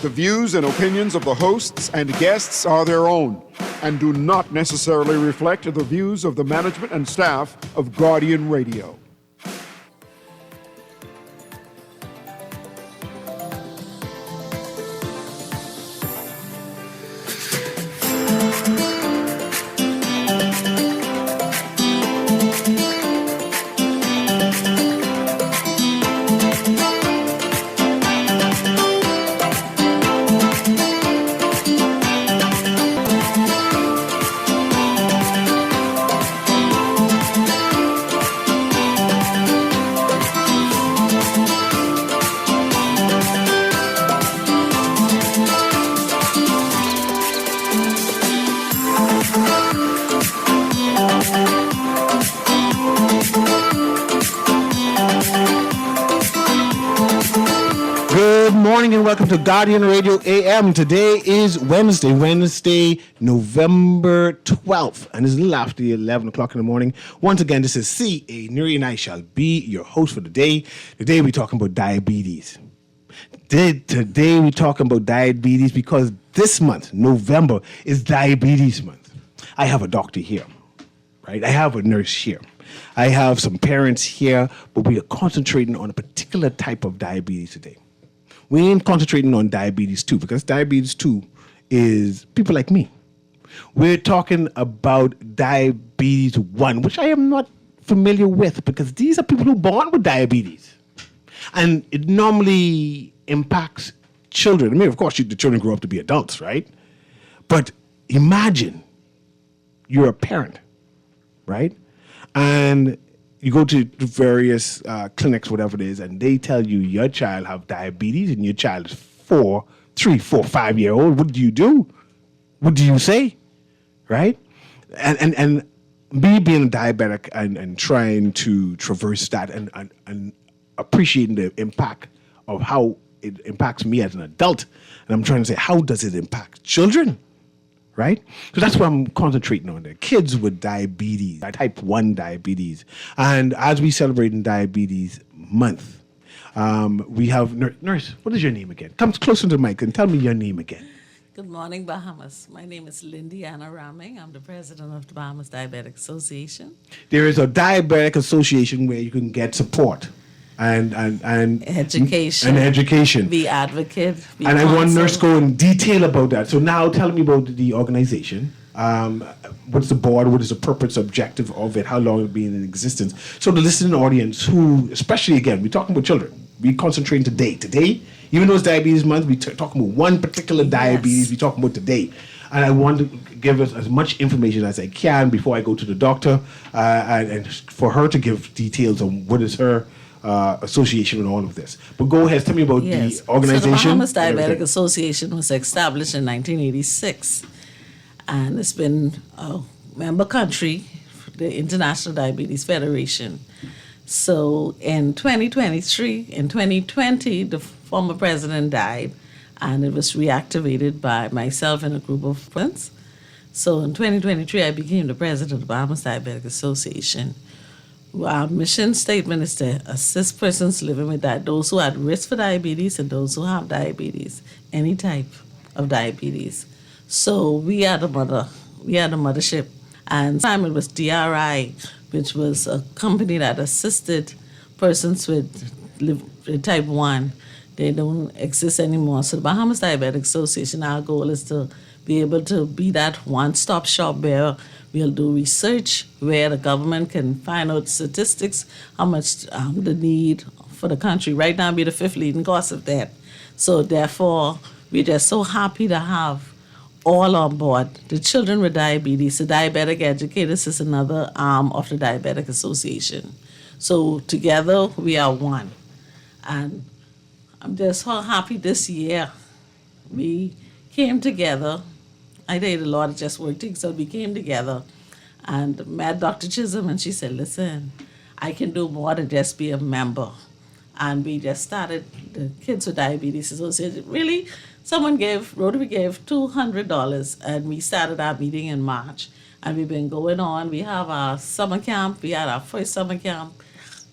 The views and opinions of the hosts and guests are their own and do not necessarily reflect the views of the management and staff of Guardian Radio. Welcome to Guardian Radio AM. Today is Wednesday, November 12th, and it's a little after 11 o'clock in the morning. Once again, this is C.A. Newry, and I shall be your host for the day. Today we're talking about diabetes. Today we're talking about diabetes because this month, November, is Diabetes Month. I have a doctor here, right? I have a nurse here. I have some parents here, but we are concentrating on a particular type of diabetes today. We ain't concentrating on diabetes 2 because diabetes 2 is people like me. We're talking about diabetes 1, which I am not familiar with because these are people who are born with diabetes. And it normally impacts children. I mean, of course, the children grow up to be adults, right? But imagine you're a parent, right? And you go to various clinics, whatever it is, and they tell you your child have diabetes and your child is 3, 4, 5 year old. What do you do? What do you say? Right? And me being a diabetic and trying to traverse that and appreciating the impact of how it impacts me as an adult. And I'm trying to say, how does it impact children? Right? So that's what I'm concentrating on there. Kids with diabetes, type 1 diabetes. And as we celebrate in Diabetes Month, we have Nurse, what is your name again? Come closer to the mic and tell me your name again. Good morning, Bahamas. My name is Lindy Anna Raming. I'm the president of the Bahamas Diabetic Association. There is a diabetic association where you can get support and education. Be advocate. Be and counsel. I want Nurse go in detail about that. So now tell me about the organization. What's the board? What is the purpose, objective of it? How long it been in existence? So the listening audience who, especially again, we're talking about children. We concentrate today. Today, even though it's Diabetes Month, we're talking about one particular diabetes. We're talking about today. And I want to give us as much information as I can before I go to the doctor and for her to give details on what is her association with all of this. But go ahead, tell me about the organization. So the Bahamas Diabetic Association was established in 1986, and it's been a member country for the International Diabetes Federation. So in 2020, the former president died, and it was reactivated by myself and a group of friends. So in 2023, I became the president of the Bahamas Diabetic Association. Our mission statement is to assist persons living with those who are at risk for diabetes and those who have diabetes, any type of diabetes. So we are the mothership. And time it was DRI, which was a company that assisted persons with type 1. They don't exist anymore. So the Bahamas Diabetic Association, our goal is to be able to be that one-stop shop where we'll do research, where the government can find out statistics, how much the need for the country. Right now, we're the 5th leading cause of that. So therefore, we're just so happy to have all on board. The children with diabetes, the diabetic educators is another arm of the Diabetic Association. So together, we are one. And I'm just so happy this year we came together. I tell you, the Lord just worked, so we came together and met Dr. Chisholm, and she said, listen, I can do more than just be a member. And we just started the Kids with Diabetes Association. Really, Rotary gave $200, and we started our meeting in March. And we've been going on. We have our summer camp. We had our first summer camp.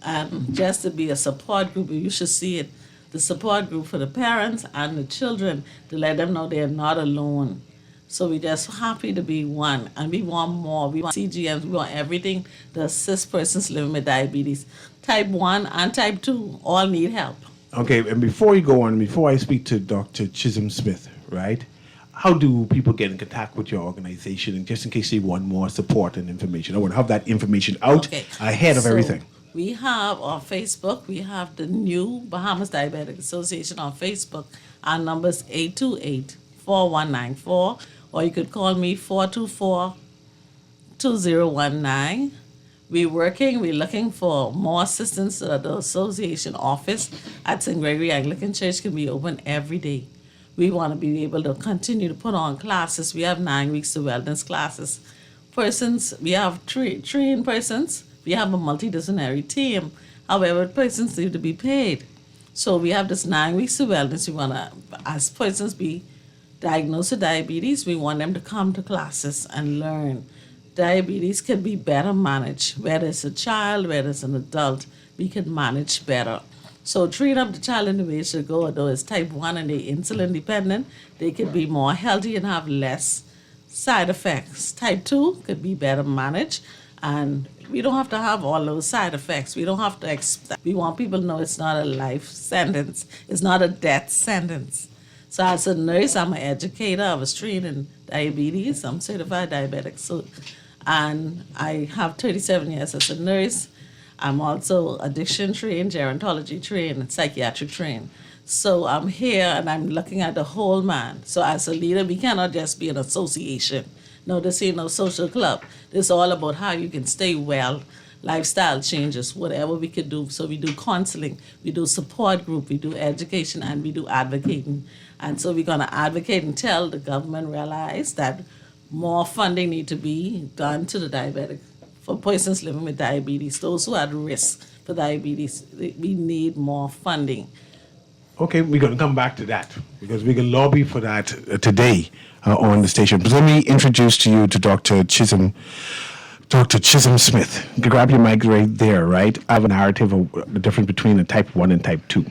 And just to be a support group, you should see it. the support group for the parents and the children to let them know they're not alone. So we're just happy to be one, and we want more. We want CGMs, we want everything to assist persons living with diabetes. Type 1 and type 2 all need help. Okay, and before you go on, before I speak to Dr. Chisholm Smith, right? How do people get in contact with your organization, and just in case they want more support and information? I want to have that information out ahead of everything. We have on Facebook, we have the new Bahamas Diabetic Association on Facebook. Our number is 828-4194, or you could call me 424-2019. We're looking for more assistance so that the association office at St. Gregory Anglican Church can be open every day. We want to be able to continue to put on classes. We have 9 weeks of wellness classes. We have trained persons. We have a multidisciplinary team. However, persons need to be paid. So we have this 9 weeks of wellness. We want to, as persons be diagnosed with diabetes, we want them to come to classes and learn. Diabetes can be better managed. Whether it's a child, whether it's an adult, we can manage better. So treat up the child in the way it should go, although it's type 1 and they're insulin dependent, they could be more healthy and have less side effects. Type 2 could be better managed, and we don't have to have all those side effects. We don't have to expect. We want people to know it's not a life sentence. It's not a death sentence. So as a nurse, I'm an educator. I was trained in diabetes. I'm certified diabetic. And I have 37 years as a nurse. I'm also addiction trained, gerontology trained, and psychiatric trained. So I'm here and I'm looking at the whole man. So as a leader, we cannot just be an association. No, this ain't no social club. This is all about how you can stay well, lifestyle changes, whatever we could do. So we do counseling, we do support group, we do education, and we do advocating. And so we're going to advocate and tell the government realize that more funding need to be done to the diabetic, for persons living with diabetes, those who are at risk for diabetes. We need more funding. Okay, we're going to come back to that because we can lobby for that today on the station. But let me introduce to you to Dr. Chisholm Smith. You can grab your mic right there, right? I have a narrative of the difference between a type 1 and type 2.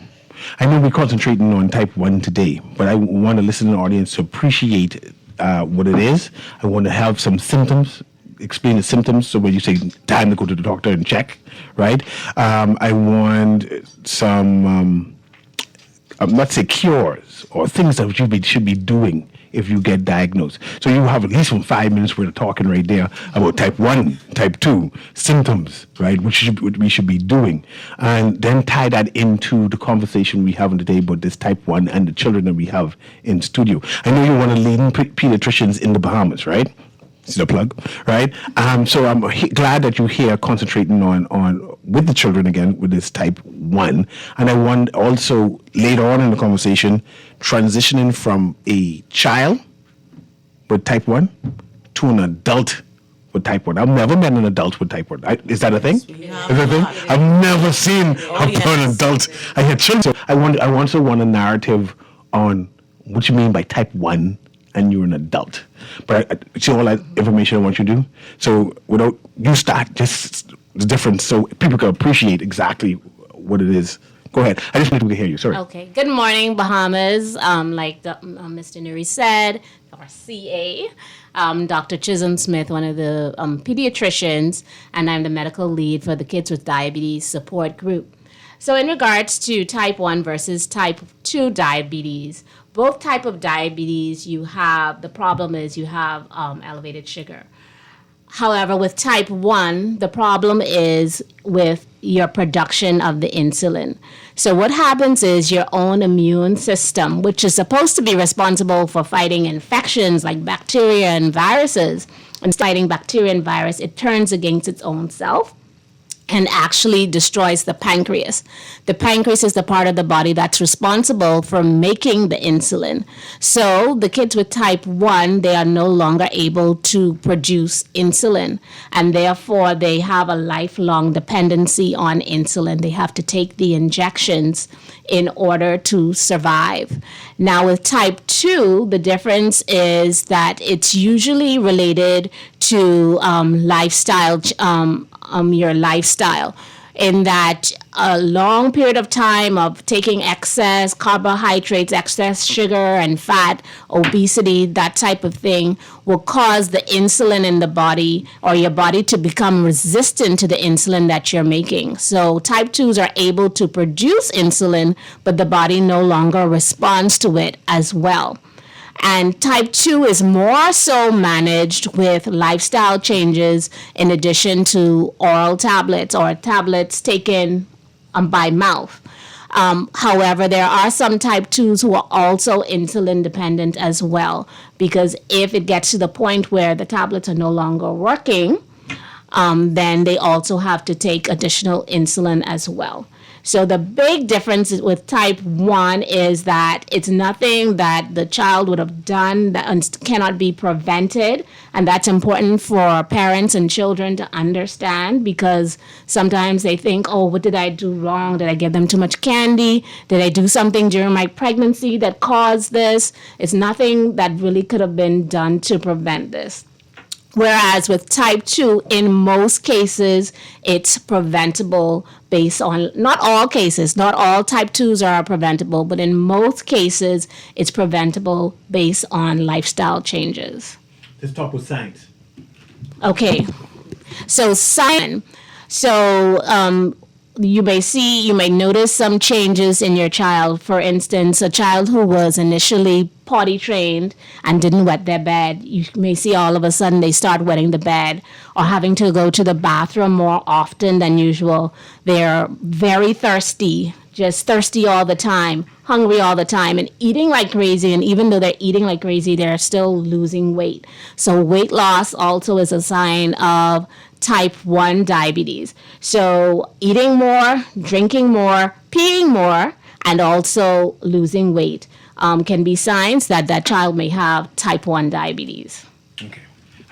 I know we're concentrating on type 1 today, but I want to listen to the audience to appreciate what it is. I want to have some symptoms, explain the symptoms, so when you say time to go to the doctor and check, right? I want some, let's say cures or things that you should be doing if you get diagnosed. So you have at least 5 minutes worth of talking right there about type 1, type 2, symptoms, right, what we should be doing. And then tie that into the conversation we have today about this type 1 and the children that we have in studio. I know you're one of the leading pediatricians in the Bahamas, right? It's the plug, right? So I'm glad that you're here concentrating on with the children again with this type 1. And I want also later on in the conversation transitioning from a child with type 1 to an adult with type 1. I've never met an adult with type 1. Is that a thing? Is that a thing? I've never seen an adult. I had children. So I also want a narrative on what you mean by type 1 and you're an adult. But see all that information I want you to do? So without you start, just the difference so people can appreciate exactly what it is. Go ahead. I just need to hear you. Sorry. Okay. Good morning, Bahamas. Like Mr. Newry said, or CA, Dr. Chisholm Smith, one of the pediatricians, and I'm the medical lead for the Kids with Diabetes Support Group. So in regards to type 1 versus type 2 diabetes, both type of diabetes, the problem is you have elevated sugar. However, with type 1, the problem is with your production of the insulin. So what happens is your own immune system, which is supposed to be responsible for fighting infections like bacteria and viruses, and fighting bacteria and virus, it turns against its own self and actually destroys the pancreas. The pancreas is the part of the body that's responsible for making the insulin. So the kids with type 1, they are no longer able to produce insulin, and therefore they have a lifelong dependency on insulin. They have to take the injections in order to survive. Now with type 2, the difference is that it's usually related to lifestyle, your lifestyle. in that a long period of time of taking excess carbohydrates, excess sugar and fat, obesity, that type of thing will cause the insulin in the body or your body to become resistant to the insulin that you're making. So type 2s are able to produce insulin, but the body no longer responds to it as well. And type 2 is more so managed with lifestyle changes in addition to oral tablets or tablets taken by mouth. However, there are some type 2s who are also insulin dependent as well, because if it gets to the point where the tablets are no longer working, then they also have to take additional insulin as well. So the big difference with type 1 is that it's nothing that the child would have done that cannot be prevented. And that's important for parents and children to understand, because sometimes they think, oh, what did I do wrong? Did I give them too much candy? Did I do something during my pregnancy that caused this? It's nothing that really could have been done to prevent this. Whereas with type 2, in most cases, it's preventable based on, not all cases, not all type 2s are preventable, but in most cases, it's preventable based on lifestyle changes. Let's talk with science. Okay. So science. So you may notice some changes in your child. For instance, a child who was initially potty trained and didn't wet their bed, you may see all of a sudden they start wetting the bed or having to go to the bathroom more often than usual. They're very thirsty, just thirsty all the time, hungry all the time, and eating like crazy. And even though they're eating like crazy, they're still losing weight. So weight loss also is a sign of type 1 diabetes. So eating more, drinking more, peeing more, and also losing weight can be signs that that child may have type 1 diabetes. Okay.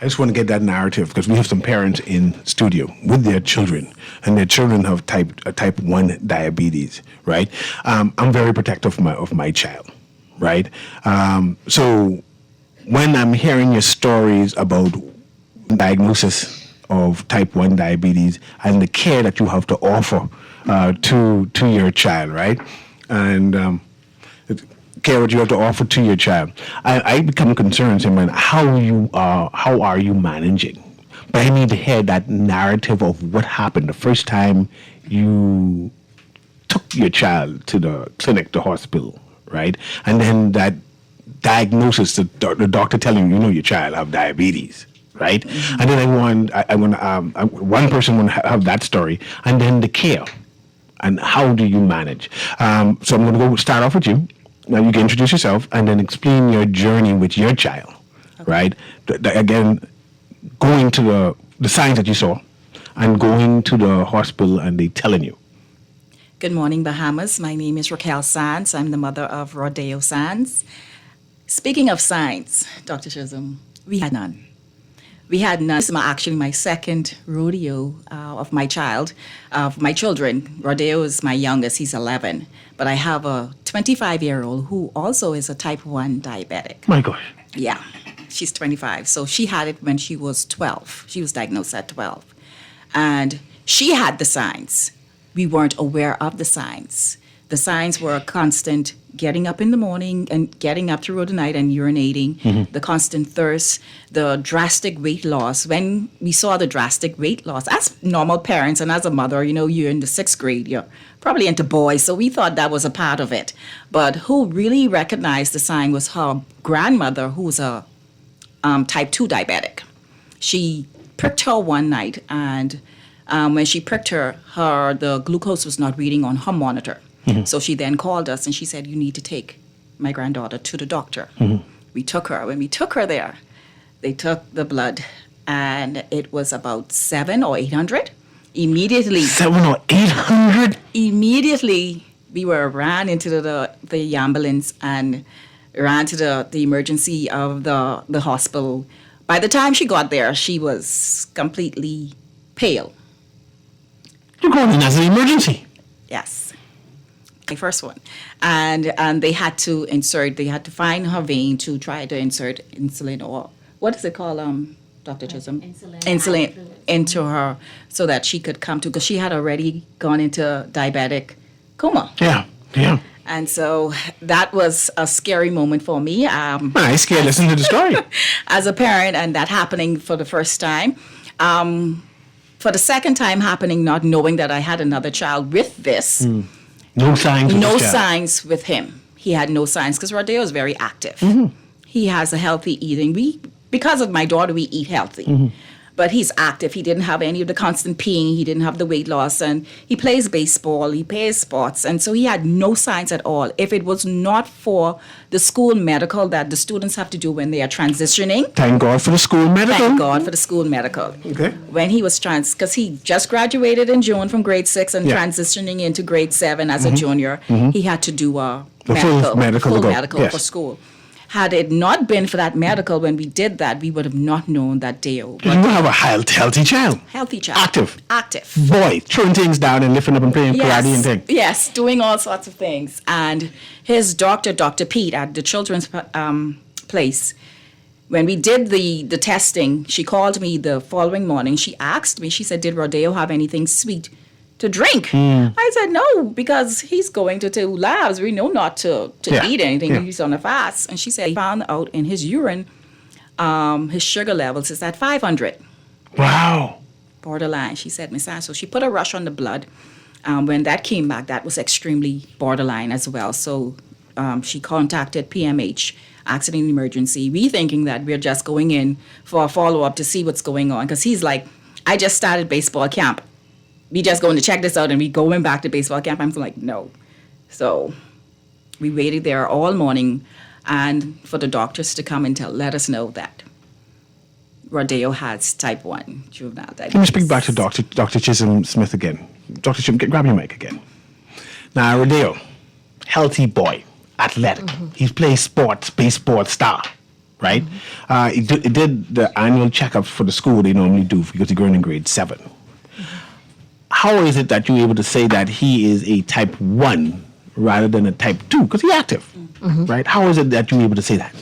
I just want to get that narrative because we have some parents in studio with their children, and their children have type 1 diabetes, right? I'm very protective of my child, right? So when I'm hearing your stories about diagnosis of type 1 diabetes and the care that you have to offer to your child, right? And care what you have to offer to your child, I become concerned saying, how are you managing? But I need to hear that narrative of what happened the first time you took your child to the clinic, the hospital, right? And then that diagnosis, the doctor telling you, your child have diabetes, right? Mm-hmm. And then one person want to have that story, and then the care, and how do you manage? So I'm going to start off with you. Now you can introduce yourself and then explain your journey with your child, okay. Right? Again, going to the signs that you saw and going to the hospital and they telling you. Good morning, Bahamas. My name is Raquel Sands. I'm the mother of Rodeo Sands. Speaking of signs, Dr. Chisholm, we had none. This is actually my second rodeo of my children. Rodeo is my youngest, he's 11. But I have a 25-year-old who also is a type 1 diabetic. My gosh. Yeah, she's 25. So she had it when she was 12. She was diagnosed at 12. And she had the signs. We weren't aware of the signs. The signs were a constant getting up in the morning and getting up throughout the night and urinating, mm-hmm. the constant thirst, the drastic weight loss. When we saw the drastic weight loss, as normal parents and as a mother, you're in the 6th grade, you're probably into boys, so we thought that was a part of it. But who really recognized the sign was her grandmother, who's a type 2 diabetic. She pricked her one night, and when she pricked her, the glucose was not reading on her monitor. Mm-hmm. So she then called us and she said, you need to take my granddaughter to the doctor. Mm-hmm. We took her. When we took her there, they took the blood and it was about 700 or 800. Immediately. 700 or 800? Immediately, we ran into the ambulance and ran to the emergency of the hospital. By the time she got there, she was completely pale. You're going in as an emergency? Yes. My first one. And they had to find her vein to try to insert insulin, or what is it called? Dr. Chisholm, Insulin. into her so that she could come to, because she had already gone into diabetic coma. Yeah. And so that was a scary moment for me. I scared listening to the story. As a parent, and that happening for the first time. For the second time happening, not knowing that I had another child with this. No signs. of No this child. signs with him. He had no signs because Rodeo is very active. He has a healthy eating. Because of my daughter, we eat healthy. But he's active. He didn't have any of the constant peeing. He didn't have the weight loss. And he plays baseball. He plays sports. And so he had no signs at all. If it was not for the school medical that the students have to do when they are transitioning, Thank God for the school medical. thank God for the school medical. Okay. When he was because he just graduated in June from grade 6 and Yeah. transitioning into grade 7 as a junior, he had to do a The full medical to go. medical Yes. for school. Had it not been for that medical, when we did that, we would have not known that Deo. You have a healthy child. Healthy child. Active. Active. Boy, throwing things down and lifting up and playing karate and things. Yes, doing all sorts of things. And his doctor, Dr. Pete, at the children's place, when we did the testing, she called me the following morning. She asked me, she said, did Rodeo have anything sweet to drink? I said, no, because he's going to 2 labs. We know not to Yeah, eat anything. yeah. He's on a fast. And she said, he found out in his urine, his sugar levels is at 500. Wow. Borderline. She said, Miss Ann. So she put a rush on the blood. When that came back, that was extremely borderline as well. So she contacted PMH, accident emergency, we thinking that we're just going in for a follow-up to see what's going on. Because he's like, I just started baseball camp. We just going to check this out and we going back to baseball camp. I'm like, no. So we waited there all morning and for the doctors to come and let us know that Rodeo has type 1 juvenile diabetes. Let me speak back to Dr. Chisholm Smith again. Dr. Chisholm, grab your mic again. Now, Rodeo, healthy boy, athletic. He plays sports, baseball star, right? He did the annual checkups for the school they normally do because he's going in grade 7. How is it that you're able to say that he is a type 1 rather than a type 2? Because he's active, right? How is it that you're able to say that?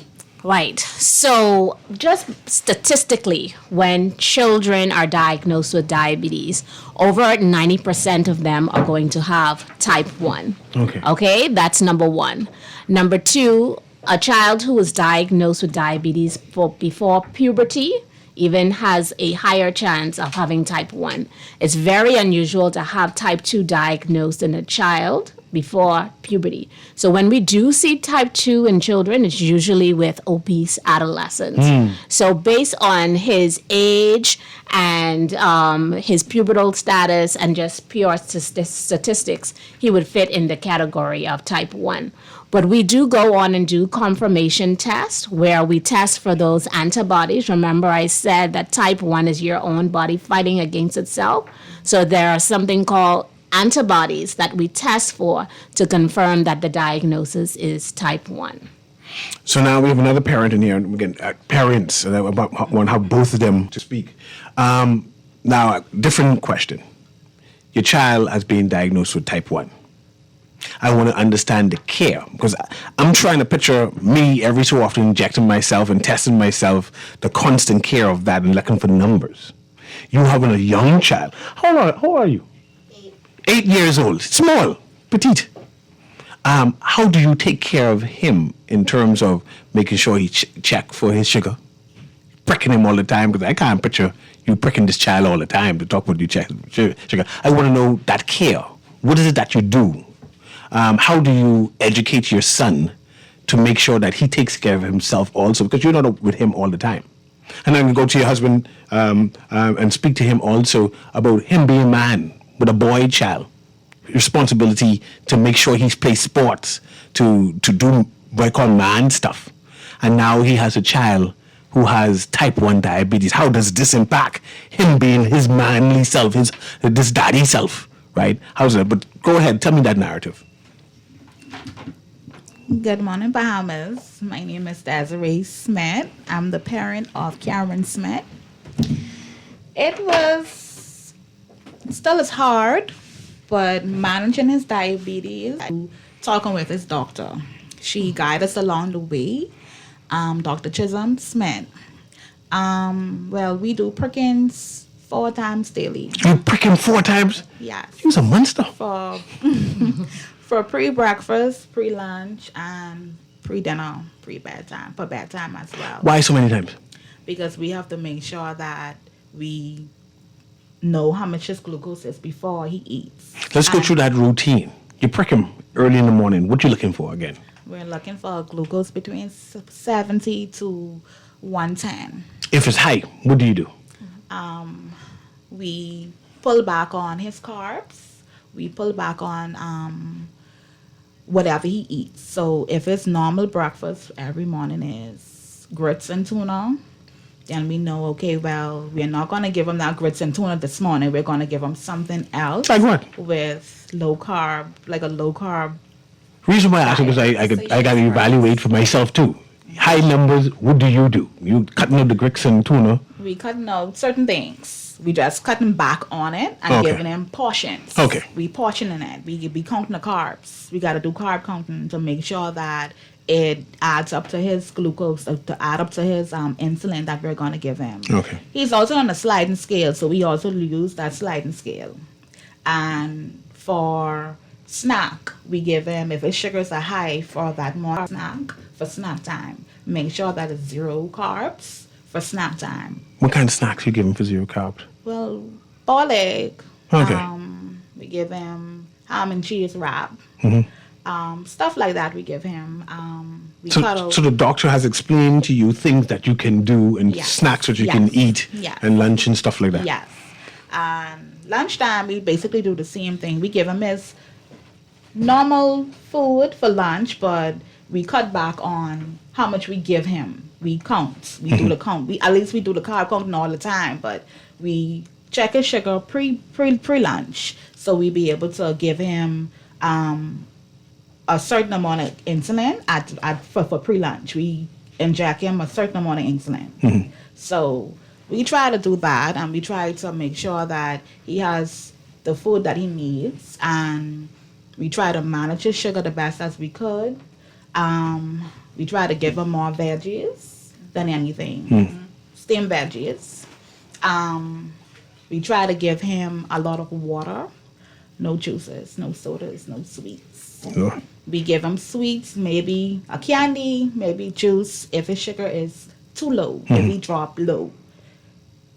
Right. So, just statistically, when children are diagnosed with diabetes, over 90% of them are going to have type 1. Okay. Okay, that's number 1. Number 2, a child who is diagnosed with diabetes before puberty even has a higher chance of having type 1. It's very unusual to have type 2 diagnosed in a child before puberty. So when we do see type 2 in children, it's usually with obese adolescents. So based on his age and his pubertal status and just pure statistics, he would fit in the category of type 1. But we do go on and do confirmation tests where we test for those antibodies. Remember, I said that type 1 is your own body fighting against itself. So there are something called antibodies that we test for to confirm that the diagnosis is type 1. So now we have another parent in here, and again, parents. I want to have both of them to speak. Now, a different question. Your child has been diagnosed with type 1. I want to understand the care, because I'm trying to picture me every so often injecting myself and testing myself, the constant care of that and looking for numbers. You having a young child. How old are you? 8 years old. Small, petite. How do you take care of him in terms of making sure he check for his sugar? Pricking him all the time, because I can't picture you pricking this child all the time to talk about you check sugar. I want to know that care. What is it that you do? How do you educate your son to make sure that he takes care of himself also? Because you're not with him all the time. And then we go to your husband and speak to him also about him being a man with a boy child. Responsibility to make sure he plays sports, to do what I call man stuff. And now he has a child who has type 1 diabetes. How does this impact him being his manly self, this daddy self, right? How's that? But go ahead, tell me that narrative. Good morning, Bahamas. My name is Desiree Smith. I'm the parent of Karen Smith. It still is hard, but managing his diabetes, talking with his doctor. She guided us along the way, Dr. Chisholm Smith. Well, we do prickings 4 times daily. You prick him 4 times? Yes. You's a monster. For for pre-breakfast, pre-lunch, and pre-dinner, pre-bedtime, for bedtime as well. Why so many times? Because we have to make sure that we know how much his glucose is before he eats. Let's go And through that routine. You prick him early in the morning. What you looking for again? We're looking for a glucose between 70 to 110. If it's high, what do you do? We pull back on his carbs. We pull back on whatever he eats. So if his normal breakfast every morning is grits and tuna, then we know, okay, well, we're not going to give him that grits and tuna this morning. We're going to give him something else. Like what? With low carb, like a low carb. Reason why I ask is because I got to evaluate for myself too. High numbers, what do? You cutting out the grits and tuna. We cutting out certain things. We just cutting back on it and Okay. giving him portions. Okay. We portioning it. We be counting the carbs. We got to do carb counting to make sure that it adds up to his glucose, to add up to his insulin that we're going to give him. Okay. He's also on a sliding scale, so we also use that sliding scale. And for snack, we give him, if his sugars are high for that morning snack, for snack time, make sure that it's 0 carbs for snack time. What kind of snacks you give him for 0 carbs? Well, boiled egg. Okay. We give him ham and cheese wrap. Stuff like that we give him. We cut out. So the doctor has explained to you things that you can do and Yes. snacks that you Yes. can eat Yes. and lunch and stuff like that. Yes. And lunchtime, we basically do the same thing. We give him his normal food for lunch, but we cut back on how much we give him. We count. We do the count. At least we do the carb counting all the time, but we check his sugar pre lunch, so we be able to give him a certain amount of insulin for pre lunch. We inject him a certain amount of insulin. So we try to do that, and we try to make sure that he has the food that he needs, and we try to manage his sugar the best as we could. We try to give him more veggies than anything, steamed veggies. We try to give him a lot of water, no juices, no sodas, no sweets. Yeah. We give him sweets, maybe a candy, maybe juice if his sugar is too low, if he drop low.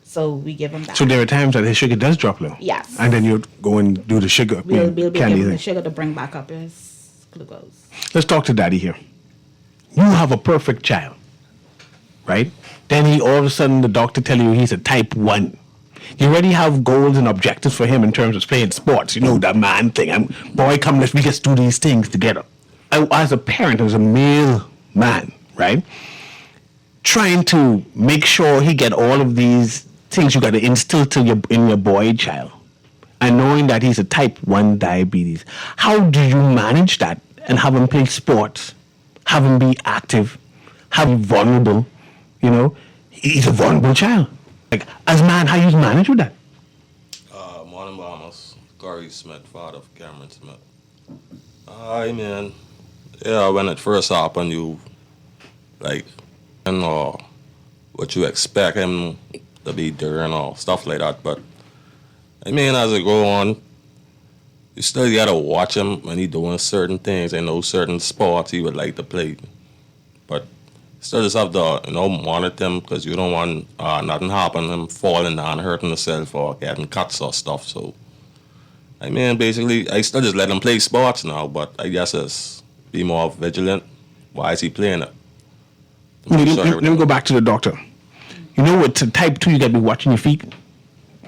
So we give him that. So there are times that his sugar does drop low. Yes. And then you go and do the sugar. We'll be candy giving him the thing. sugar to bring back up his glucose. Let's talk to Daddy here. You have a perfect child, right? Then all of a sudden the doctor tell you he's a type 1. You already have goals and objectives for him in terms of playing sports. You know, that man thing. Boy, come, let's just do these things together. As a parent, as a male man, right? Trying to make sure he get all of these things you got to instill in your boy child. And knowing that he's a type 1 diabetes. How do you manage that and have him play sports? Have him be active? Have him vulnerable? You know, he's a vulnerable child. Like, as a man, how you manage with that? Morning, Bahamas. Corey Smith, father of Cameron Smith. I mean, yeah, when it first happened, you, like, you know, what you expect him to be doing or stuff like that. But, I mean, as it go on, you still gotta watch him when he doing certain things. I know certain sports he would like to play. But still just have to, monitor him because you don't want nothing happen, him falling down, hurting himself or getting cuts or stuff. So, I mean, basically, I still just let him play sports now, but I guess it's be more vigilant. Why is he playing it? Let me go back to the doctor. You know, with type 2, you got to be watching your feet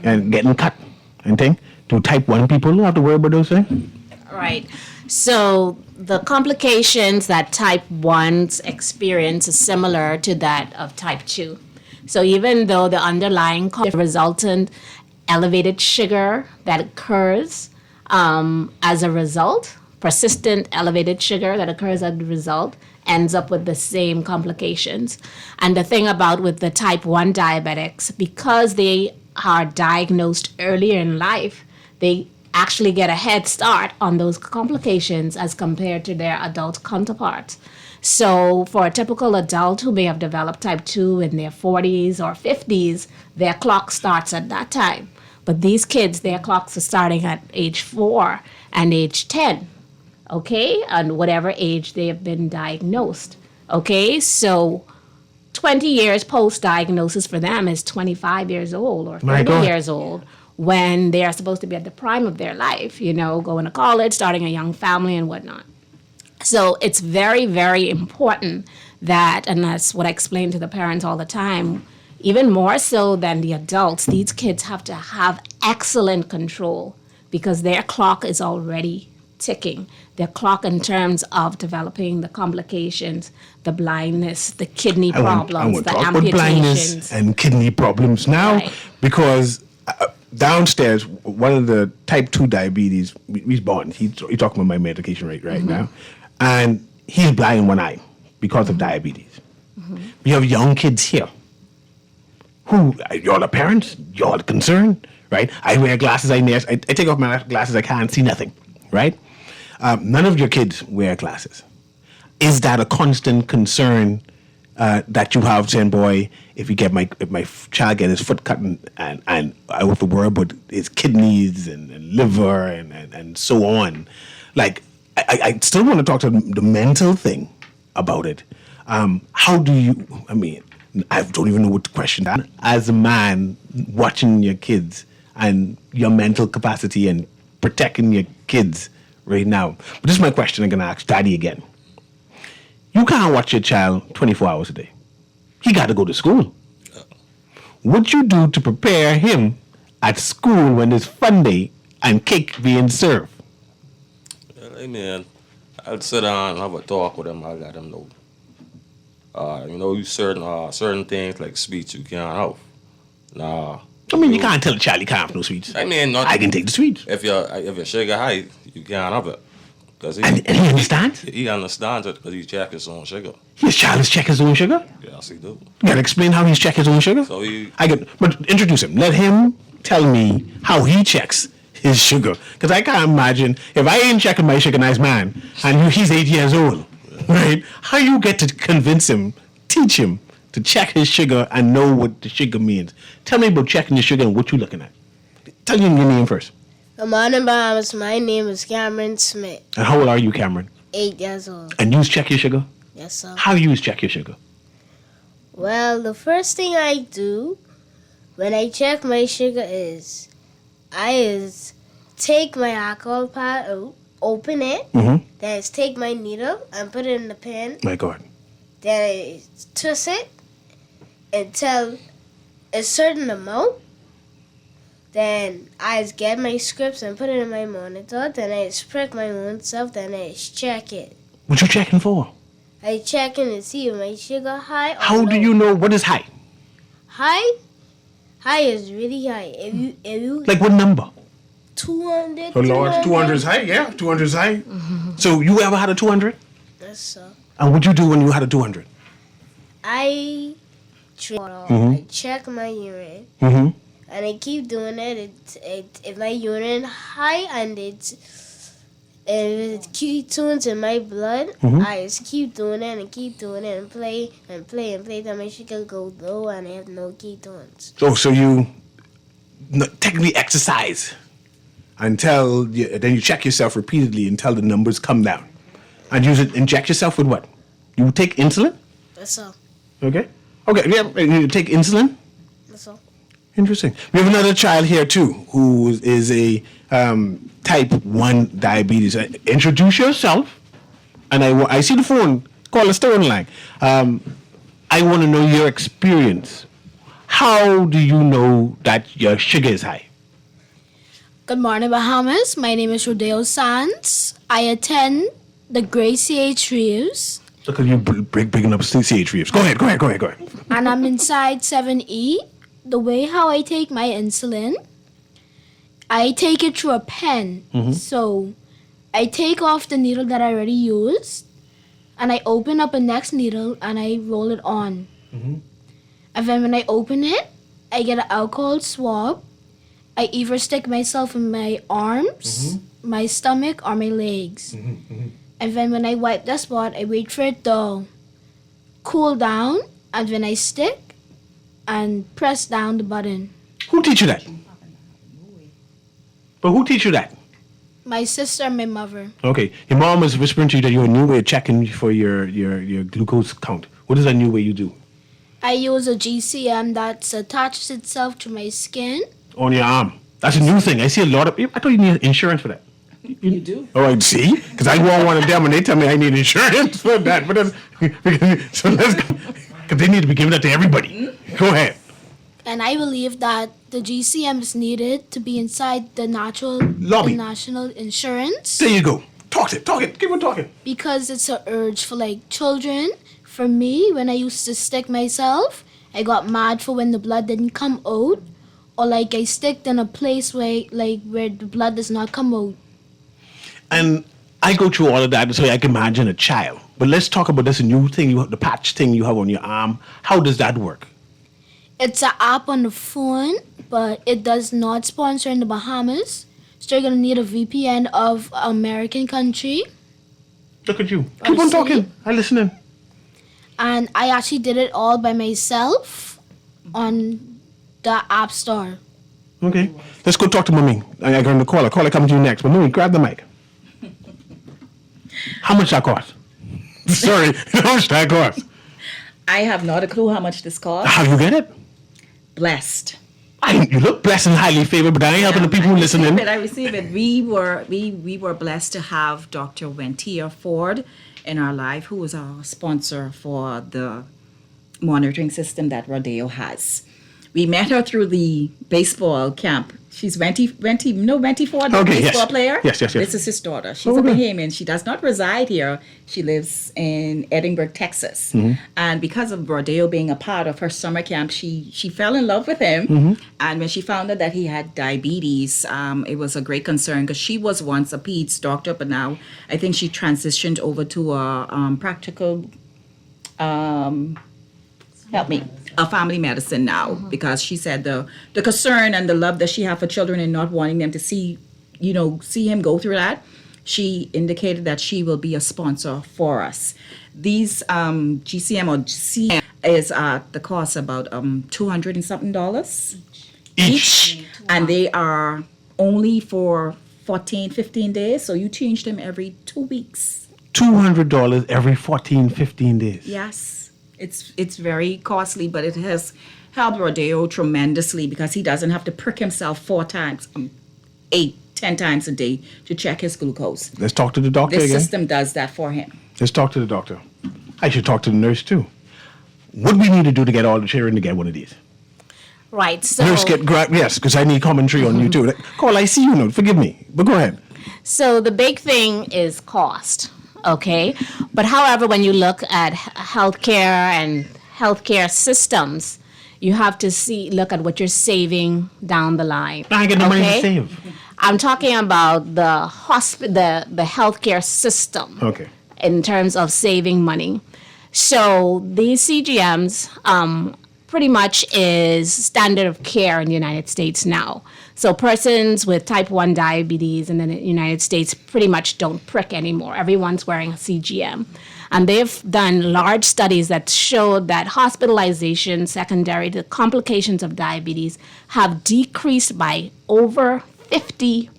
and getting cut and thing. Do type 1 people don't have to worry about those things? Right. So the complications that type 1s experience is similar to that of type 2. So even though the underlying resultant elevated sugar that occurs as a result, persistent elevated sugar that occurs as a result, ends up with the same complications. And the thing about with the type 1 diabetics, because they are diagnosed earlier in life, they actually get a head start on those complications as compared to their adult counterparts. So for a typical adult who may have developed type 2 in their 40s or 50s, their clock starts at that time. But these kids, their clocks are starting at age 4 and age 10, okay? And whatever age they have been diagnosed, okay? So 20 years post-diagnosis for them is 25 years old or 30 years old when they are supposed to be at the prime of their life, going to college, starting a young family and whatnot. So it's very, very important that, and that's what I explain to the parents all the time, even more so than the adults, these kids have to have excellent control because their clock is already ticking. Their clock in terms of developing the complications, the blindness, the kidney problems, the amputations. Blindness and kidney problems now, Right. because downstairs, one of the type 2 diabetes, he's born. He's talking about my medication rate right now. And he's blind in one eye because of diabetes. We have young kids here who, y'all are parents, y'all are concerned, right? I wear glasses, I take off my glasses, I can't see nothing, right? None of your kids wear glasses. Is that a constant concern that you have saying, boy, if my child get his foot cut and I have to worry about his kidneys and liver and so on? Like, I still want to talk to the mental thing about it. How do you, I don't even know what to question that. As a man watching your kids and your mental capacity and protecting your kids right now. But this is my question I'm going to ask Daddy again. You can't watch your child 24 hours a day. He got to go to school. What you do to prepare him at school when it's fun day and cake being served? Well, man, I'll sit down and have a talk with him. I let him know. You certain things like sweets you can't have. Nah. You can't tell a child he can't have no sweets. Not, I can take the sweets. If your sugar high, you can't have it. And he understands? He understands it because he checks his own sugar. His child is check his own sugar? Yes, he do. You gotta explain how he's check his own sugar? But introduce him. Let him tell me how he checks his sugar. Because I can't imagine, if I ain't checking my sugar, nice man, and he's 8 years old, right? How you get to convince him, teach him to check his sugar and know what the sugar means? Tell me about checking your sugar and what you're looking at. Tell him your name first. Good morning, Bahamas. My name is Cameron Smith. And how old are you, Cameron? 8 years old. And you check your sugar? Yes, sir. How you check your sugar? Well, the first thing I do when I check my sugar is I take my alcohol pad out, open it, then I take my needle and put it in the pen. My God. Then I twist it until a certain amount. Then I get my scripts and put it in my monitor. Then I prick my own self. Then I check it. What you checking for? I checking to see if my sugar high or How low. do you know what is high? High is really high. If you Like what number? 200. Oh Lord, 200 is high. Yeah, 200 is high. So you ever had a 200? Yes, sir. And what'd you do when you had a 200? I check my urine. And I keep doing it. If my urine high and it ketones in my blood, I just keep doing it and play till my sugar go low and I have no ketones. So you technically exercise until then you check yourself repeatedly until the numbers come down, and you inject yourself with what? You take insulin? That's all. Okay. Yeah. And you take insulin? That's all. Interesting. We have another child here too, who is a type 1 diabetes. Introduce yourself, and I see the phone. Call the Stone line. I want to know your experience. How do you know that your sugar is high? Good morning, Bahamas. My name is Rodeo Sands. I attend the Grade CH Reeves. Look at you bringing up CH Reeves. Go ahead. And I'm inside 7E. The way how I take my insulin, I take it through a pen. So I take off the needle that I already used, and I open up a next needle and I roll it on. And then when I open it, I get an alcohol swab, I either stick myself in my arms, my stomach, or my legs. And then when I wipe the spot, I wait for it to cool down, and then I stick and press down the button. Who teach you that? But who teach you that? My sister and my mother. Okay, your mom was whispering to you that you have a new way of checking for your glucose count. What is that new way you do? I use a GCM that's attached itself to my skin. On your arm. That's a new thing. I see a lot of. I thought you need insurance for that. You do. Oh, I see. Because I want one of them, and they tell me I need insurance for that. But then, so let's go. Because they need to be giving that to everybody. Go ahead. And I believe that the GCM is needed to be inside the Lobby. national insurance There you go. Talk it. Keep on talking. because it's an urge for like children. For me, when I used to stick myself, I got mad for when the blood didn't come out, or like I sticked in a place where the blood does not come out. And I go through all of that so I can imagine a child. But let's talk about this new thing, the patch thing you have on your arm. How does that work? It's an app on the phone, but it does not sponsor in the Bahamas. So you're gonna need a VPN of American country. Look at you. Keep on see? talking. I listening. And I actually did it all by myself on the App Store. Okay. Let's go talk to Mommy. I'm going to call her. Call her coming to you next. But Mommy, grab the mic. How much that cost? Sorry. How much that cost? I have not a clue how much this costs. How you get it? Blessed. You look blessed and highly favored, but I ain't helping the people who listening. I receive it. We were blessed to have Dr. Wentia Ford in our life, who was our sponsor for the monitoring system that Rodeo has. We met her through the baseball camp. She's Venti Ford, the Okay, baseball yes. player? Yes. This is his daughter. She's a Bahamian. She does not reside here. She lives in Edinburgh, Texas. And because of Rodeo being a part of her summer camp, she fell in love with him. And when she found out that he had diabetes, it was a great concern because she was once a peds doctor, but now I think she transitioned over to a practical a family medicine now, because she said the concern and the love that she had for children and not wanting them to see him go through that, she indicated that she will be a sponsor for us. These GCM or CM is at the cost about $200 and something each, and they are only for 15 days, so you change them every 2 weeks. $200 every 15 days. Yes. It's very costly, but it has helped Rodeo tremendously because he doesn't have to prick himself 4 times, 8, 10 times a day to check his glucose. Let's talk to the doctor This again. system does that for him. Let's talk to the doctor. I should talk to the nurse too. What do we need to do to get all the children to get one of these? Right. So Nurse, yes, because I need commentary on you too. Call, I see you know. Forgive me, but go ahead. So the big thing is cost, okay? But however, when you look at healthcare and healthcare systems, you have to look at what you're saving down the line. I get no money to save. I'm talking about the healthcare system. Okay. In terms of saving money. So these CGMs pretty much is standard of care in the United States now. So persons with type 1 diabetes in the United States pretty much don't prick anymore. Everyone's wearing a CGM. And they've done large studies that show that hospitalization secondary to complications of diabetes have decreased by over 50%.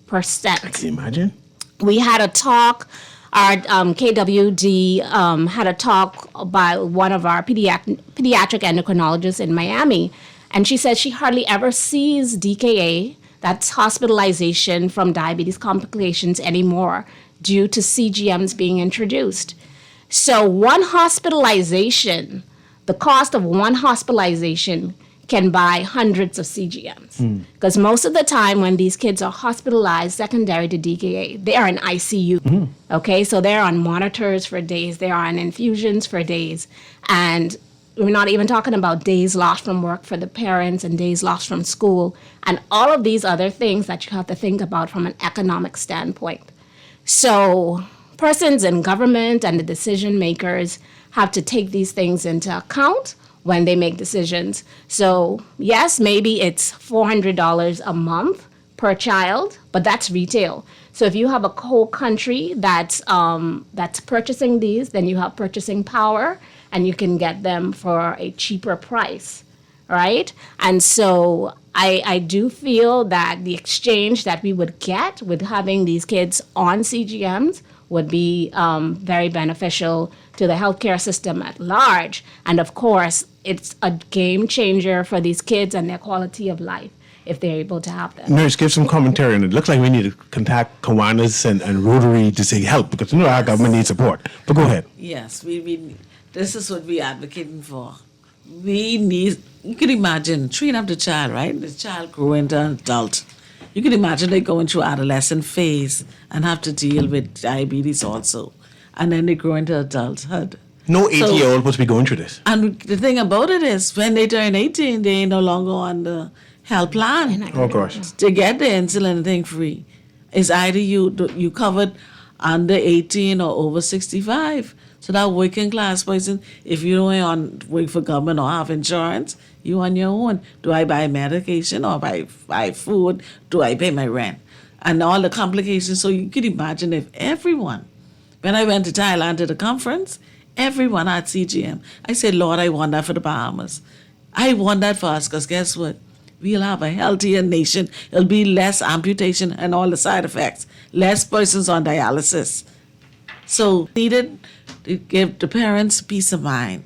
Can you imagine? We had a talk, our KWD had a talk by one of our pediatric endocrinologists in Miami, and she said she hardly ever sees DKA, that's hospitalization from diabetes complications, anymore due to CGMs being introduced. So one hospitalization, the cost of one hospitalization can buy hundreds of CGMs. Because most of the time when these kids are hospitalized secondary to DKA, they are in ICU. Okay, so they're on monitors for days, they're on infusions for days. And we're not even talking about days lost from work for the parents and days lost from school and all of these other things that you have to think about from an economic standpoint. So persons in government and the decision makers have to take these things into account when they make decisions. So yes, maybe it's $400 a month per child, but that's retail. So if you have a whole country that's purchasing these, then you have purchasing power, and you can get them for a cheaper price, right? And so I do feel that the exchange that we would get with having these kids on CGMs would be very beneficial to the healthcare system at large. And of course, it's a game changer for these kids and their quality of life if they're able to have them. Nurse, give some commentary on it. Looks like we need to contact Kiwanis and Rotary to say help, because our government needs support. But go ahead. Yes, we this is what we're advocating for. We need, you can imagine, train up the child, right? The child grow into an adult. You can imagine they going through adolescent phase and have to deal with diabetes also. And then they grow into adulthood. No 80-year-old supposed to be going through this. And the thing about it is, when they turn 18, they ain't no longer on the health plan. Oh, of course. To get the insulin thing free, it's either you covered under 18 or over 65. So that working class person, if you don't work for government or have insurance, you on your own. Do I buy medication or buy food? Do I pay my rent? And all the complications. So you could imagine if everyone, when I went to Thailand to the conference, everyone had CGM. I said, Lord, I want that for the Bahamas. I want that for us, because guess what? We'll have a healthier nation. It'll be less amputation and all the side effects. Less persons on dialysis. So needed to give the parents peace of mind.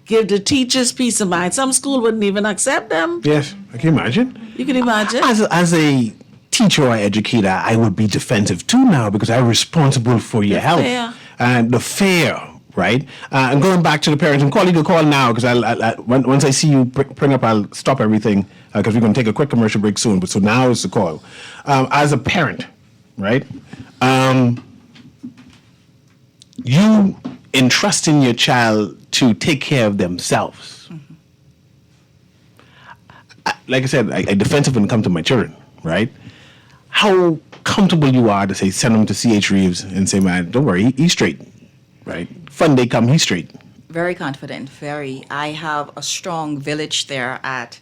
Give the peace of mind. Some school wouldn't even accept them. Yes, I can imagine. You can imagine. As a teacher or educator, I would be defensive too now, because I'm responsible for your health. Fair. And the fair, right? And going back to the parents, I'm calling you to call now, because once I see you bring up, I'll stop everything, because we're going to take a quick commercial break soon. But so now is the call. As a parent, right? You entrusting your child to take care of themselves. Mm-hmm. Like I said, I defensive when it comes to my children, right? How comfortable you are to say, send them to C.H. Reeves and say, man, don't worry, he's straight, right? Fun day come, he's straight. Very confident, very. I have a strong village there at,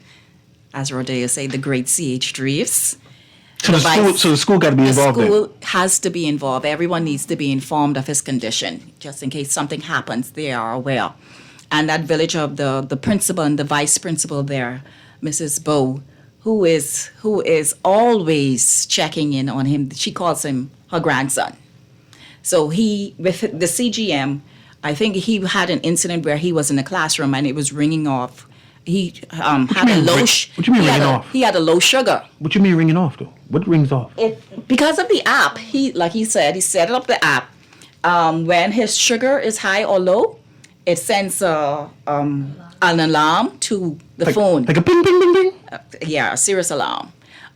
as Rodeo say, the great C.H. Reeves. So the school got to be involved. The school has to be involved. Everyone needs to be informed of his condition, just in case something happens, they are aware. And that village of the principal and the vice principal there, Mrs. Bow, who is always checking in on him. She calls him her grandson. So with the CGM, I think he had an incident where he was in the classroom and it was ringing off. He had a low. What do you mean ringing off? He had a low sugar. What you mean ringing off though? What rings off? Because of the app. He set up the app. When his sugar is high or low, it sends an alarm to the phone. Like a ping, ping, ping, ping. A serious alarm.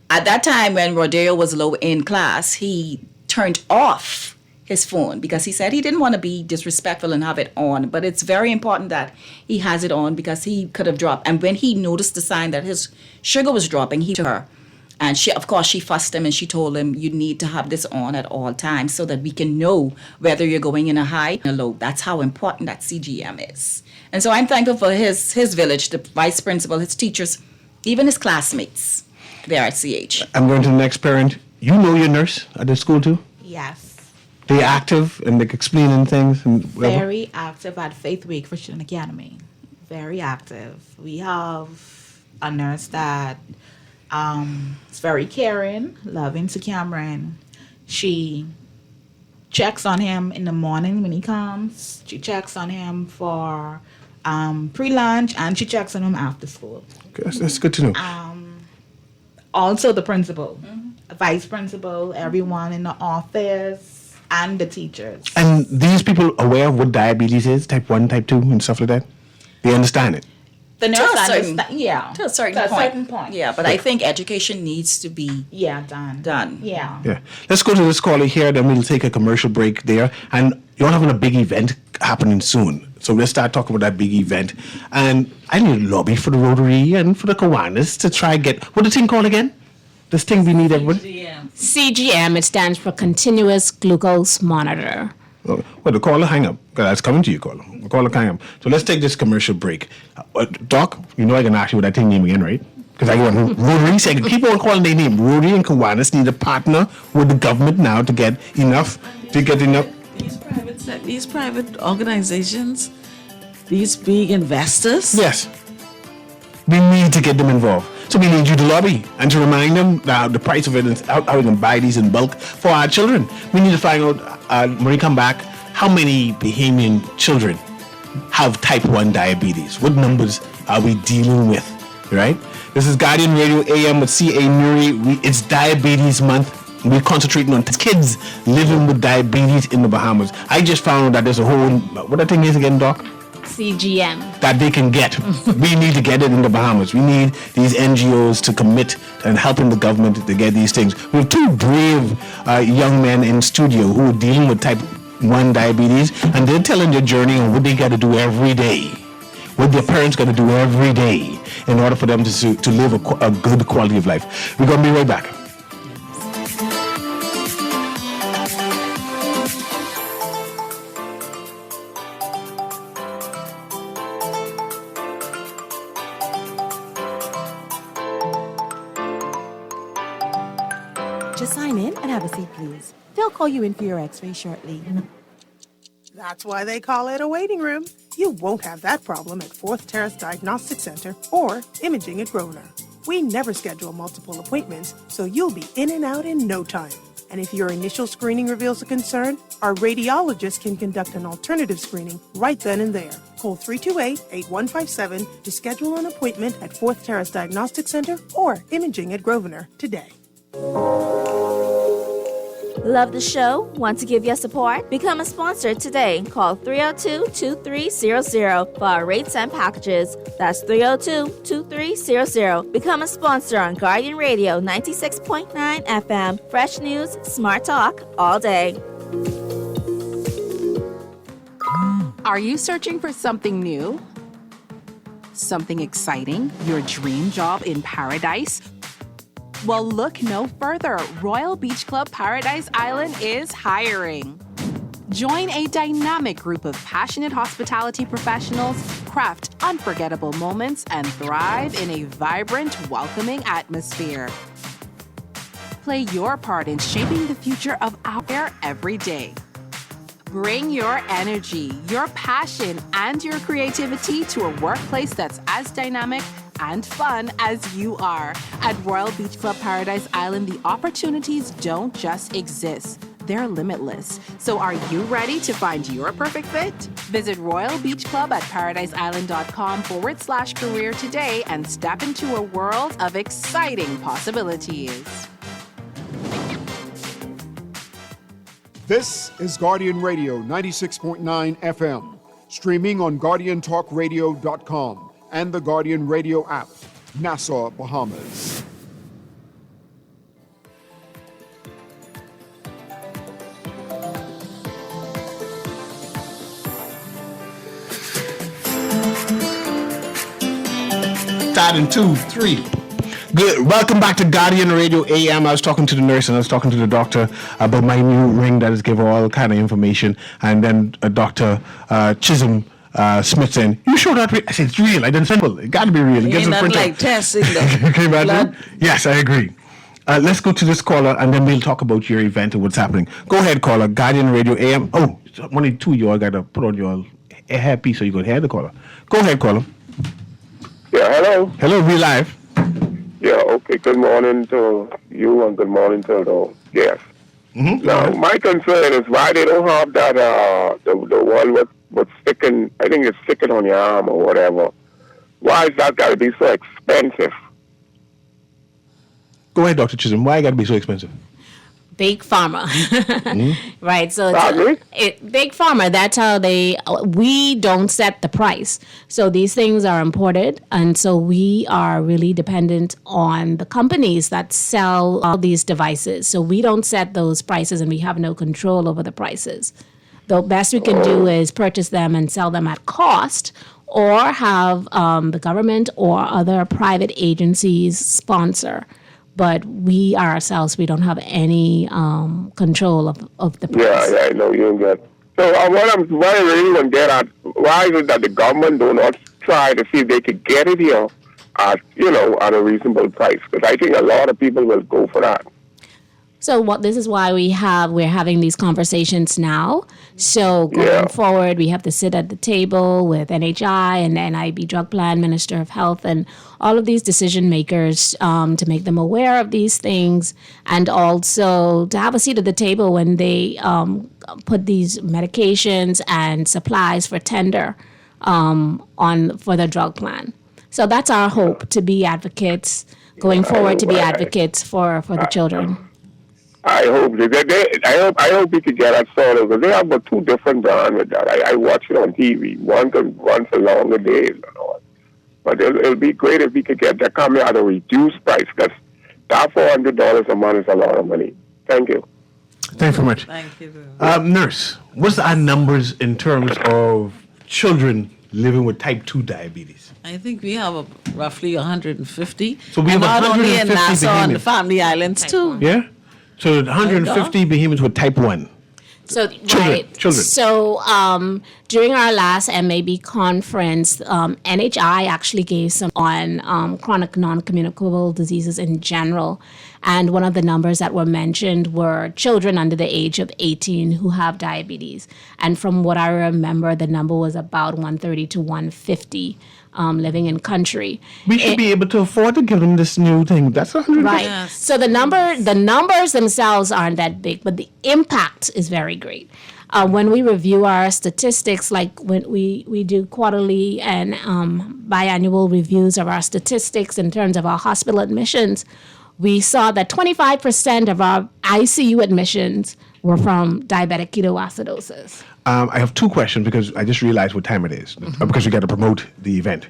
At that time, when Rodeo was low in class, he turned off his phone because he said he didn't want to be disrespectful and have it on. But it's very important that he has it on because he could have dropped. And when he noticed the sign that his sugar was dropping, he took her. And she fussed him and she told him, you need to have this on at all times so that we can know whether you're going in a high or a low. That's how important that CGM is. And so I'm thankful for his village, the vice principal, his teachers, even his classmates there at CH. I'm going to the next parent. You know your nurse at the school too? Yes. They active and like explaining things and whatever? Very active at Faith Week for Student Academy. Very active. We have a nurse that is very caring, loving to Cameron. She checks on him in the morning when he comes. She checks on him for pre-lunch and she checks on him after school. Okay, that's good to know. Also the principal, vice principal, everyone in the office, and the teachers. And these people aware of what diabetes is, type 1, type 2, and stuff like that? They understand it? The nurse To a certain point. Yeah, but I think education needs to be done. Yeah. Let's go to this caller here, then we'll take a commercial break there. And you're having a big event happening soon. So let's start talking about that big event. And I need to lobby for the Rotary and for the Kiwanis to try get, what the thing called again? This thing we need everybody? CGM, it stands for Continuous Glucose Monitor. Oh, well, the caller hang up. That's coming to you, caller. The caller hang up. So let's take this commercial break. Doc, you know I can ask you what that thing name again, right? because I want Rotary, so I can keep on calling their name. Rotary and Kiwanis need to partner with the government now to get enough. These private organizations, these big investors. Yes. We need to get them involved. So we need you to lobby and to remind them that the price of it is how we can buy these in bulk for our children. We need to find out, when we come back, how many Bahamian children have type 1 diabetes. What numbers are we dealing with, right? This is Guardian Radio AM with CA Newry. It's Diabetes Month. We're concentrating on kids living with diabetes in the Bahamas. I just found out that there's a whole, what that thing is again, Doc? CGM. That they can get. We need to get it in the Bahamas. We need these NGOs to commit and helping the government to get these things. We have two brave young men in studio who are dealing with type 1 diabetes, and they're telling their journey on what they got to do every day, what their parents got to do every day in order for them to live a good quality of life. We're going to be right back. Just sign in and have a seat, please. They'll call you in for your x-ray shortly. That's why they call it a waiting room. You won't have that problem at 4th Terrace Diagnostic Center or Imaging at Grosvenor. We never schedule multiple appointments, so you'll be in and out in no time. And if your initial screening reveals a concern, our radiologist can conduct an alternative screening right then and there. Call 328-8157 to schedule an appointment at 4th Terrace Diagnostic Center or Imaging at Grosvenor today. Love the show? Want to give your support? Become a sponsor today. Call 302-2300 for our rates and packages. That's 302-2300. Become a sponsor on Guardian Radio 96.9 FM. Fresh news, smart talk, all day. Are you searching for something new? Something exciting? Your dream job in paradise? Well, look no further. Royal Beach Club Paradise Island is hiring. Join a dynamic group of passionate hospitality professionals, craft unforgettable moments, and thrive in a vibrant, welcoming atmosphere. Play your part in shaping the future of our air every day. Bring your energy, your passion, and your creativity to a workplace that's as dynamic and fun as you are. At Royal Beach Club Paradise Island, the opportunities don't just exist. They're limitless. So are you ready to find your perfect fit? Visit Royal Beach Club at paradiseisland.com/career today and step into a world of exciting possibilities. This is Guardian Radio 96.9 FM, streaming on GuardianTalkRadio.com and the Guardian Radio app, Nassau, Bahamas. Starting 2, 3. Good. Welcome back to Guardian Radio AM. I was talking to the nurse and I was talking to the doctor about my new ring that is giving all kind of information. And then Dr. Chisholm Smith saying, "You sure that real?" I said, "It's real. I didn't simple. It got to be real." It Ain't nothing like testing though. Can you imagine? Yes, I agree. Let's go to this caller and then we'll talk about your event and what's happening. Go ahead, caller. Guardian Radio AM. Oh, only two of you. I got to put on your hairpiece so you can hear the caller. Go ahead, caller. Yeah, hello. Hello, we live. Yeah, okay. Good morning to you and good morning to the guests. Mm-hmm. Now, my concern is why they don't have that, the one with sticking, I think it's sticking on your arm or whatever. Why is that got to be so expensive? Go ahead, Dr. Chisholm. Why it got to be so expensive? Big Pharma. Right, so Big Pharma, that's how we don't set the price. So these things are imported, and so we are really dependent on the companies that sell all these devices. So we don't set those prices, and we have no control over the prices. The best we can do is purchase them and sell them at cost, or have the government or other private agencies sponsor. But we ourselves, we don't have any control of the price. Yeah, I know you get. So what I really want to get at, why is it that the government do not try to see if they could get it here at at a reasonable price, because I think a lot of people will go for that. So this is why we're having these conversations now. So going forward, we have to sit at the table with NHI and NIB Drug Plan, Minister of Health, and all of these decision makers to make them aware of these things, and also to have a seat at the table when they put these medications and supplies for tender for the drug plan. So that's our hope, to be advocates going forward, to be advocates for the children. I hope I hope we could get that sorted, because they have two different brands with that. I watch it on TV. One can run for longer days and all. But it'll be great if we could get that coming at a reduced price, because that $400 a month is a lot of money. Thank you. Thanks very much. Thank you. Nurse, what's our numbers in terms of children living with type 2 diabetes? I think we have roughly 150. So we have not 150 only in Nassau and the behemoths. Family Islands too. Yeah? So 150 behemoths with type 1. So Children. So during our last MAB conference, NHI actually gave some on chronic non-communicable diseases in general, and one of the numbers that were mentioned were children under the age of 18 who have diabetes. And from what I remember, the number was about 130 to 150 living in country. We should be able to afford to give them this new thing. That's 150. Right. Yes. So the numbers themselves aren't that big, but the impact is very great. When we review our statistics, like when we do quarterly and biannual reviews of our statistics in terms of our hospital admissions, we saw that 25% of our ICU admissions were from diabetic ketoacidosis. I have two questions, because I just realized what time it is, because we got to promote the event.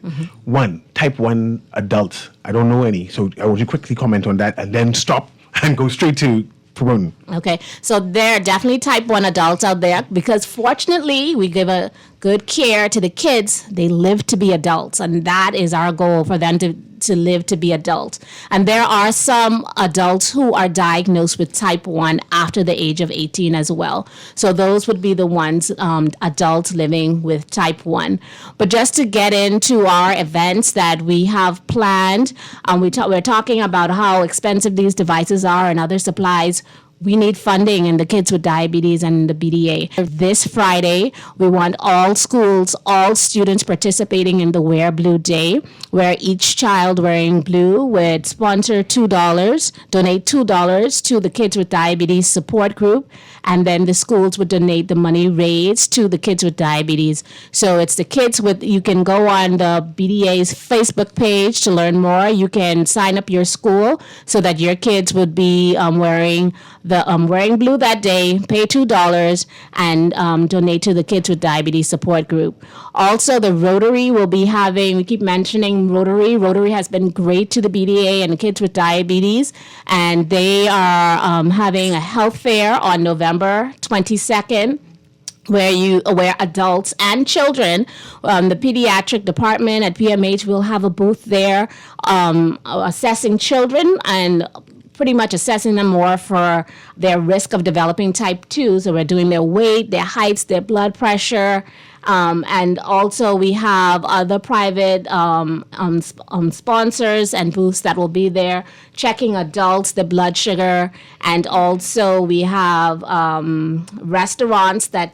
One, type 1 adults. I don't know any, so I want you to quickly comment on that and then stop and go straight to promoting. Okay, so there are definitely type 1 adults out there, because fortunately we give a good care to the kids. They live to be adults, and that is our goal, for them to live to be adults. And there are some adults who are diagnosed with type 1 after the age of 18 as well. So those would be the ones, adults living with type 1. But just to get into our events that we have planned, we're talking about how expensive these devices are and other supplies. We need funding in the Kids with Diabetes and the BDA. This Friday, we want all schools, all students participating in the Wear Blue Day, where each child wearing blue would sponsor $2, donate $2 to the Kids with Diabetes support group, and then the schools would donate the money raised to the Kids with Diabetes. So it's the kids with, you can go on the BDA's Facebook page to learn more. You can sign up your school so that your kids would be wearing blue that day, pay $2, and donate to the Kids with Diabetes support group. Also, the Rotary will be having, we keep mentioning Rotary. Rotary has been great to the BDA and the Kids with Diabetes, and they are having a health fair on November 22nd, where adults and children, the pediatric department at PMH will have a booth there assessing children and pretty much assessing them more for their risk of developing type 2. So we're doing their weight, their heights, their blood pressure. And also we have other private sponsors and booths that will be there checking adults, their blood sugar. And also we have restaurants that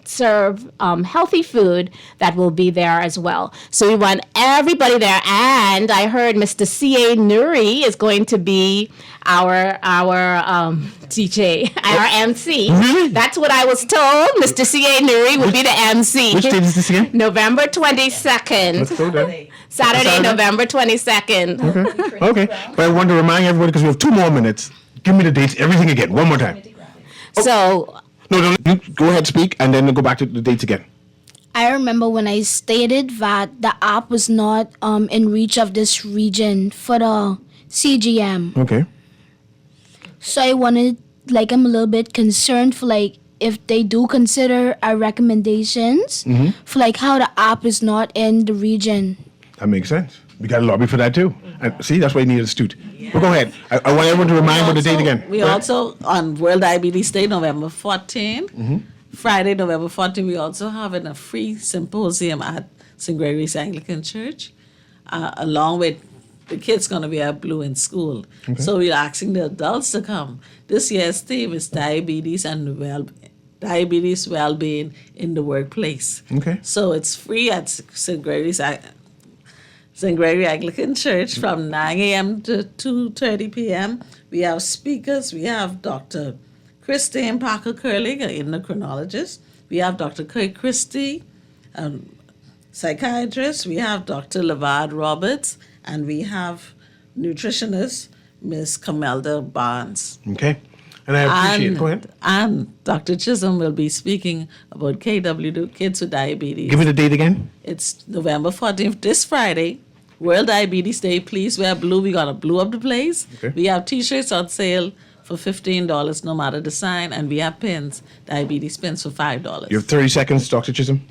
serve healthy food that will be there as well. So we want everybody there. And I heard Mr. C.A. Newry is going to be our DJ, our MC. Really? That's what I was told. Mr. C.A. Newry would be the MC. Which date is this again? November 22nd. Let's go there. Saturday, November 22nd. Okay. But I want to remind everybody, because we have 2 more minutes. Give me the dates, everything again, one more time. So No, you go ahead, speak, and then go back to the dates again. I remember when I stated that the app was not in reach of this region for the CGM. Okay. So I wanted, I'm a little bit concerned for if they do consider our recommendations for how the app is not in the region. That makes sense. We got to lobby for that too. And see, that's why you need a student. But go ahead. I want everyone to remind the date again. We also, on World Diabetes Day, November 14, Friday, November 14, we also having a free symposium at St. Gregory's Anglican Church, along with the kids going to be at Blue in school. So we're asking the adults to come. This year's theme is diabetes and well-being in the workplace. Okay. So it's free at St. Gregory Anglican Church from 9 a.m. to 2:30 p.m. We have speakers. We have Dr. Christine Parker Curling, an endocrinologist. We have Dr. Kay Christie, psychiatrist. We have Dr. Levad Roberts, and we have nutritionist Miss Camelda Barnes. Okay. And I appreciate it. Go ahead. And Dr. Chisholm will be speaking about KW, Kids with Diabetes. Give me the date again. It's November 14th, this Friday. World Diabetes Day. Please wear blue. We're going to blue up the place. Okay. We have T-shirts on sale for $15, no matter the sign, and we have pins, diabetes pins for $5. You have 30 seconds, Dr. Chisholm.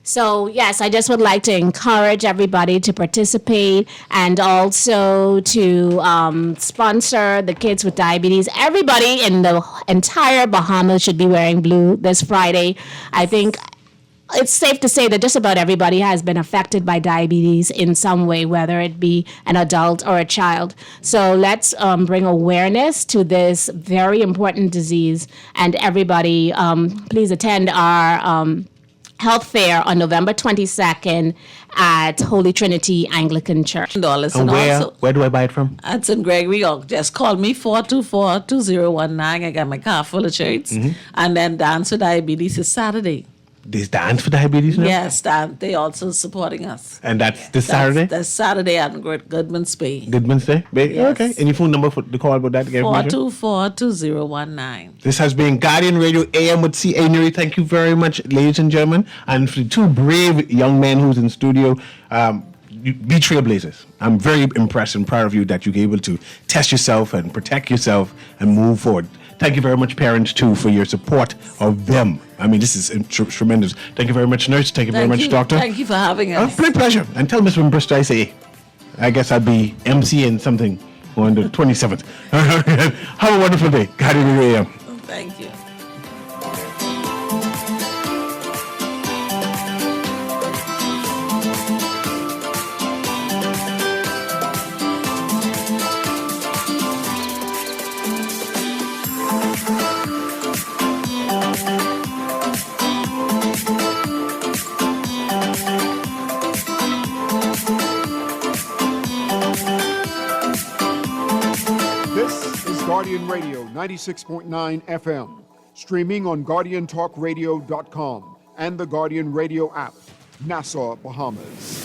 So, yes, I just would like to encourage everybody to participate and also to sponsor the kids with diabetes. Everybody in the entire Bahamas should be wearing blue this Friday. I think it's safe to say that just about everybody has been affected by diabetes in some way, whether it be an adult or a child. So let's bring awareness to this very important disease. And everybody, please attend our health fair on November 22nd at Holy Trinity Anglican Church. And where do I buy it from? At St. Gregory, or just call me 424-2019. I got my car full of shirts. And then Dance for Diabetes is Saturday. There's Dance for Diabetes now? Yes, they also supporting us. And that's this Saturday? That's Saturday at Goodman's Bay. Goodman's Day? Yes. Okay. And your phone number for the call about that? 424-2019. This has been Guardian Radio AM with C.A. Newry. Thank you very much, ladies and gentlemen. And for the two brave young men who's in studio, be trailblazers. I'm very impressed and proud of you that you're able to test yourself and protect yourself and move forward. Thank you very much, parents, too, for your support of them. I mean, this is tremendous. Thank you very much, nurse. Thank you very much, doctor. Thank you for having us. My pleasure. And tell Miss Bristol I say, I guess I'll be MCing something on the 27th. Have a wonderful day. Guardian Radio AM. Thank you. Guardian Radio 96.9 FM, streaming on GuardianTalkRadio.com and the Guardian Radio app, Nassau, Bahamas.